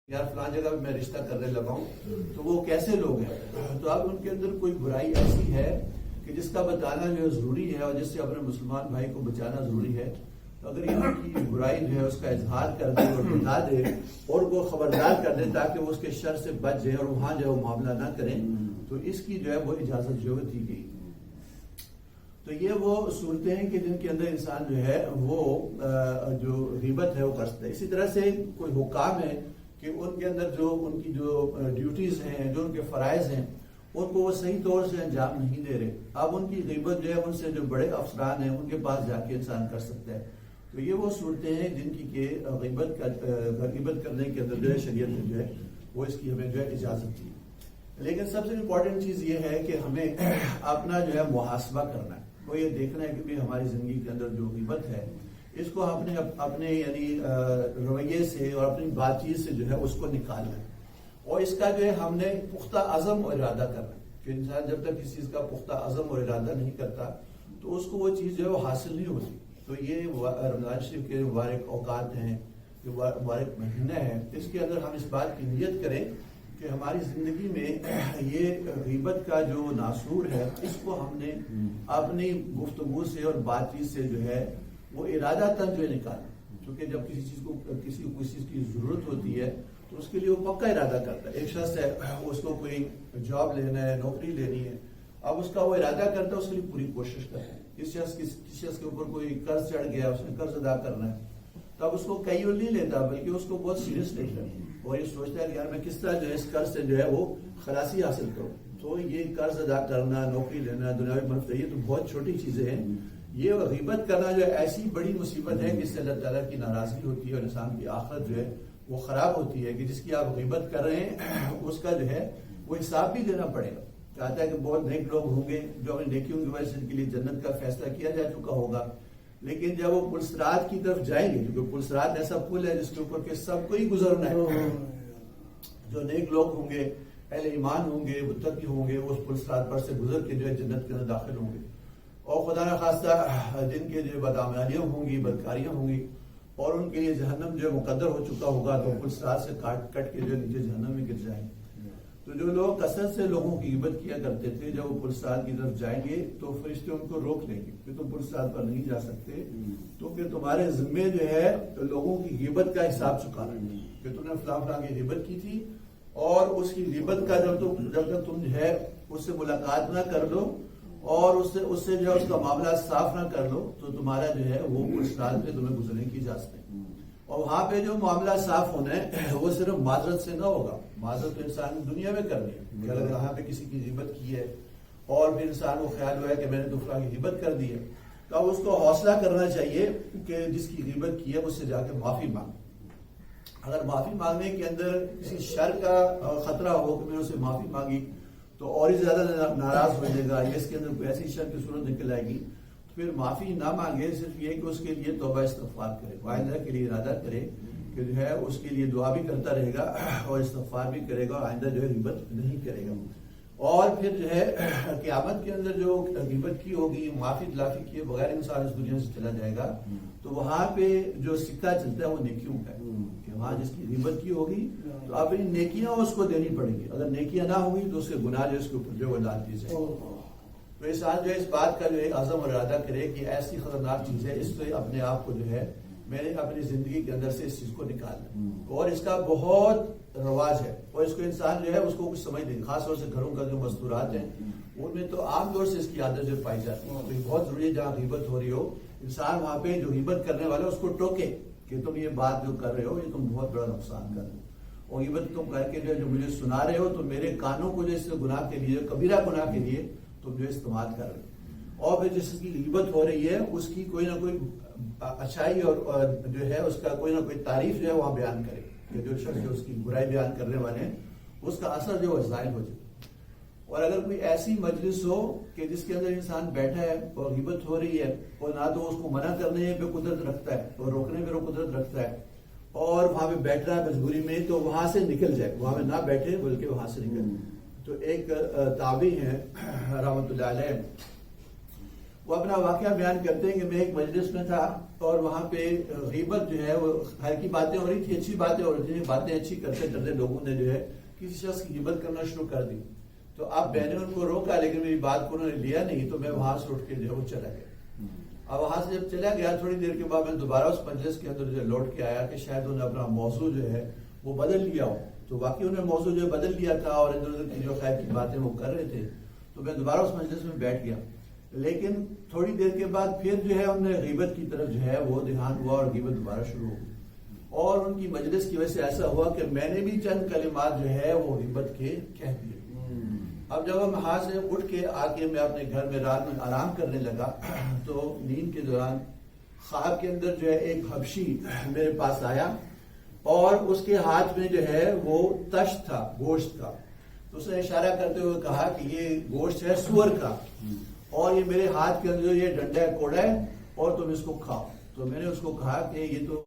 یار فلاں جگہ میں رشتہ کرنے لگا ہوں تو وہ کیسے لوگ ہیں، تو اب ان کے اندر کوئی برائی ایسی ہے کہ جس کا بتانا جو ہے ضروری ہے اور جس سے اپنے مسلمان بھائی کو بچانا ضروری ہے. تو اگر یہ ان کی برائی جو ہے اس کا اظہار کر دے اور بتا دے اور وہ خبردار کر دے تاکہ وہ اس کے شر سے بچ جائے اور وہاں جو ہے وہ معاملہ نہ کریں، تو اس کی جو ہے وہ اجازت جو دی گئی. تو یہ وہ صورتیں ہیں کہ جن کے اندر انسان جو ہے وہ جو غیبت ہے وہ کر سکتا ہے. اسی طرح سے کوئی حکام ہے کہ ان کے اندر جو ان کی جو ڈیوٹیز ہیں، جو ان کے فرائض ہیں، ان کو وہ صحیح طور سے انجام نہیں دے رہے. اب ان کی غیبت جو ہے ان سے جو بڑے افسران ہیں ان کے پاس جا کے انسان کر سکتا ہے. تو یہ وہ صورتیں ہیں جن کی کہ غیبت کرنے کے اندر جو ہے شریعت نے جو ہے وہ اس کی ہمیں جو ہے اجازت دی. لیکن سب سے امپورٹنٹ چیز یہ ہے کہ ہمیں اپنا جو ہے محاسبہ کرنا ہے. وہ یہ دیکھنا ہے کہ ہماری زندگی کے اندر جو غیبت ہے اس کو ہم نے اپنے یعنی رویے سے اور اپنی بات چیت سے جو ہے اس کو نکالنا ہے. اور اس کا جو ہے ہم نے پختہ عزم اور ارادہ کرنا ہے کہ انسان جب تک کسی چیز کا پختہ عزم اور ارادہ نہیں کرتا تو اس کو وہ چیز جو ہے وہ حاصل نہیں ہوتی. تو یہ رمضان شریف کے مبارک اوقات ہیں، جو مبارک مہینہ ہے، اس کے اندر ہم اس بات کی نیت کریں کہ ہماری زندگی میں یہ غیبت کا جو ناسور ہے اس کو ہم نے اپنی گفتگو سے اور بات چیت سے جو ہے وہ ارادہ تک جو ہے نکالا. کیونکہ جب کسی کو کسی چیز کی ضرورت ہوتی ہے تو اس کے لیے وہ پکا ارادہ کرتا ہے. ایک شخص ہے اس کو کوئی جاب لینا ہے، نوکری لینی ہے، اب اس کا وہ ارادہ کرتا ہے، اس کے لیے پوری کوشش کرتا ہے. کسی شخص کے اوپر کوئی قرض چڑھ گیا، اس نے قرض ادا کرنا ہے، تو اب اس کو کیجول نہیں لیتا بلکہ اس کو بہت سیریس لیتا ہے اور یہ سوچتا ہے کہ یار میں کس طرح جو ہے اس قرض سے جو ہے وہ خلاصی حاصل کروں. تو یہ قرض ادا کرنا، نوکری لینا، دنیاوی منفعت، یہ تو بہت چھوٹی چیزیں ہیں. یہ غیبت کرنا جو ہے ایسی بڑی مصیبت ہے کہ اس سے اللہ تعالیٰ کی ناراضگی ہوتی ہے اور انسان کی آخرت جو ہے وہ خراب ہوتی ہے. کہ جس کی آپ غیبت کر رہے ہیں اس کا جو ہے وہ حساب بھی دینا پڑے گا. چاہتا ہے کہ بہت نیک لوگ ہوں گے جو اپنی نیکیوں کی وجہ سے ان کے لیے جنت کا فیصلہ کیا جا چکا ہوگا، لیکن جب وہ پل صراط کی طرف جائیں گے، کیونکہ پل صراط ایسا پل ہے جس کے اوپر کہ سب کو ہی گزرنا ہے، جو نیک لوگ ہوں گے، اہل ایمان ہوں گے، متقی ہوں گے، وہ اس پل صراط پر سے گزر کے جو ہے جنت کے اندر داخل ہوں گے. اور خدا نخواستہ جن کے جو بدعمالیاں ہوں گی، بدکاریاں ہوں گی اور ان کے لیے جہنم جو مقدر ہو چکا ہوگا، تو پل صراط سے کٹ کے جو نیچے جہنم میں گر جائیں گے. تو جو لوگ کثرت سے لوگوں کی غیبت کیا کرتے تھے، جب وہ پل صراط کی طرف جائیں گے تو فرشتے ان کو روک لیں گے کہ تم پل صراط پر نہیں جا سکتے، تو کہ تمہارے ذمے جو ہے لوگوں کی غیبت کا حساب چکانا ہے کہ تم نے فلاں فلاں کی غیبت کی تھی، اور اس کی غیبت کا جب تک تم جو ہے اس سے ملاقات نہ کر لو اور اس سے جو ہے اس کا معاملہ صاف نہ کر لو تو تمہارا جو ہے وہ پل صراط پہ تمہیں گزرنے کی اجازت ہے. اور وہاں پہ جو معاملہ صاف ہونا ہے وہ صرف معذرت سے نہ ہوگا. معذرت تو انسان دنیا میں کرنی ہے کہ اگر وہاں پہ کسی کی غیبت کی ہے اور پھر انسان کو خیال ہوا ہے کہ میں نے دوسرا کی غیبت کر دی ہے، تو اب اس کو حوصلہ کرنا چاہیے کہ جس کی غیبت کی ہے اس سے جا کے معافی مانگ. اگر معافی مانگنے کے اندر کسی شر کا خطرہ ہو کہ میں نے اسے معافی مانگی تو اور ہی زیادہ ناراض ہو جائے گا، یا اس کے اندر کوئی ایسی شر کی صورت نکل آئے گی، پھر معافی نہ مانگے، صرف یہ کہ اس کے لیے توبہ استغفار کرے، آئندہ کے لیے ارادہ کرے کہ جو ہے اس کے لیے دعا بھی کرتا رہے گا اور استغفار بھی کرے گا اور آئندہ جو ہے غیبت نہیں کرے گا. اور پھر جو ہے قیامت کے اندر جو غیبت کی ہوگی، معافی تلافی کیے بغیر انسان اس دنیا سے چلا جائے گا، تو وہاں پہ جو سکہ چلتا ہے وہ نیکیوں کا ہے کہ وہاں جس کی غیبت کی ہوگی تو اپنی نیکیاں اس کو دینی پڑیں گی. اگر نیکیاں نہ ہوگی تو اس کے گناہ جو اس کے اوپر جو ڈال دی جائے. تو انسان جو ہے اس بات کا جو ہے عزم اور ارادہ کرے کہ ایسی خطرناک چیز ہے، اس سے اپنے آپ کو جو ہے میں نے اپنی زندگی کے اندر سے اس چیز کو نکالنا. اور اس کا بہت رواج ہے اور اس کو انسان جو ہے اس کو کچھ سمجھ نہیں. خاص طور سے گھروں کا جو مستورات ہیں ان میں تو عام طور سے اس کی عادت جو پائی جاتی ہے. تو یہ بہت ضروری ہے جہاں غیبت ہو رہی ہو انسان وہاں پہ جو غیبت کرنے والا اس کو ٹوکے کہ تم یہ بات جو کر رہے ہو یہ تم بہت بڑا نقصان کر رہے ہو، اور غیبت تم کر کے جو مجھے سنا رہے ہو تو میرے کانوں کو جو اس گناہ کے لیے، کبیرہ گناہ کے لیے تم جو استعمال کر رہے ہو. اور پھر جس کی غیبت ہو رہی ہے اس کی کوئی نہ کوئی اچھائی اور جو ہے اس کا کوئی نہ کوئی تعریف جو ہے وہاں بیان کرے کہ جو شخص جو اس کی برائی بیان کرنے والے ہیں اس کا اثر جو ہے ظاہر ہو جائے. اور اگر کوئی ایسی مجلس ہو کہ جس کے اندر انسان بیٹھا ہے اور غیبت ہو رہی ہے اور نہ تو اس کو منع کرنے پہ قدرت رکھتا ہے اور روکنے پہ قدرت رکھتا ہے اور وہاں پہ بیٹھ رہا ہے مجبوری میں، تو وہاں سے نکل جائے، وہاں پہ نہ بیٹھے بلکہ وہاں سے نکل. تو ایک تابعی ہیں رحمۃ اللہ علیہ، وہ اپنا واقعہ بیان کرتے ہیں کہ میں ایک مجلس میں تھا اور وہاں پہ غیبت جو ہے وہ خیر کی باتیں ہو رہی تھی، اچھی باتیں ہو رہی تھی، باتیں اچھی کرتے کرتے لوگوں نے جو ہے کسی شخص کی غیبت کرنا شروع کر دی. تو اب میں نے ان کو روکا لیکن میری بات کو انہوں نے لیا نہیں، تو میں وہاں سے اٹھ کے جو ہے وہ چلا گیا. اب وہاں سے جب چلا گیا تھوڑی دیر کے بعد میں دوبارہ اس مجلس کے اندر جو لوٹ کے آیا کہ شاید انہوں نے اپنا موضوع جو ہے وہ بدل لیا ہو. تو واقعی انہوں نے موضوع جو ہے بدل لیا تھا اور ادھر ادھر کی جو خیر کی باتیں وہ کر رہے تھے. تو میں دوبارہ اس مجلس میں بیٹھ گیا، لیکن تھوڑی دیر کے بعد پھر جو ہے انہوں نے غیبت کی طرف جو ہے وہ دھیان ہوا اور غیبت دوبارہ شروع ہو گئی. اور ان کی مجلس کی وجہ سے ایسا ہوا کہ میں نے بھی چند کلمات جو ہے وہ غیبت کے کہہ دیے. اب جب ہم وہاں سے اٹھ کے آ کے میں اپنے گھر میں رات میں آرام کرنے لگا تو نیند کے دوران خواب کے اندر جو ہے ایک حبشی میرے پاس آیا اور اس کے ہاتھ میں جو ہے وہ تشت تھا گوشت کا. تو اس نے اشارہ کرتے ہوئے کہا کہ یہ گوشت ہے سور کا اور یہ میرے ہاتھ کے اندر یہ ڈنڈا ہے کوڑا ہے اور تم اس کو کھاؤ. تو میں نے اس کو کہا کہ یہ تو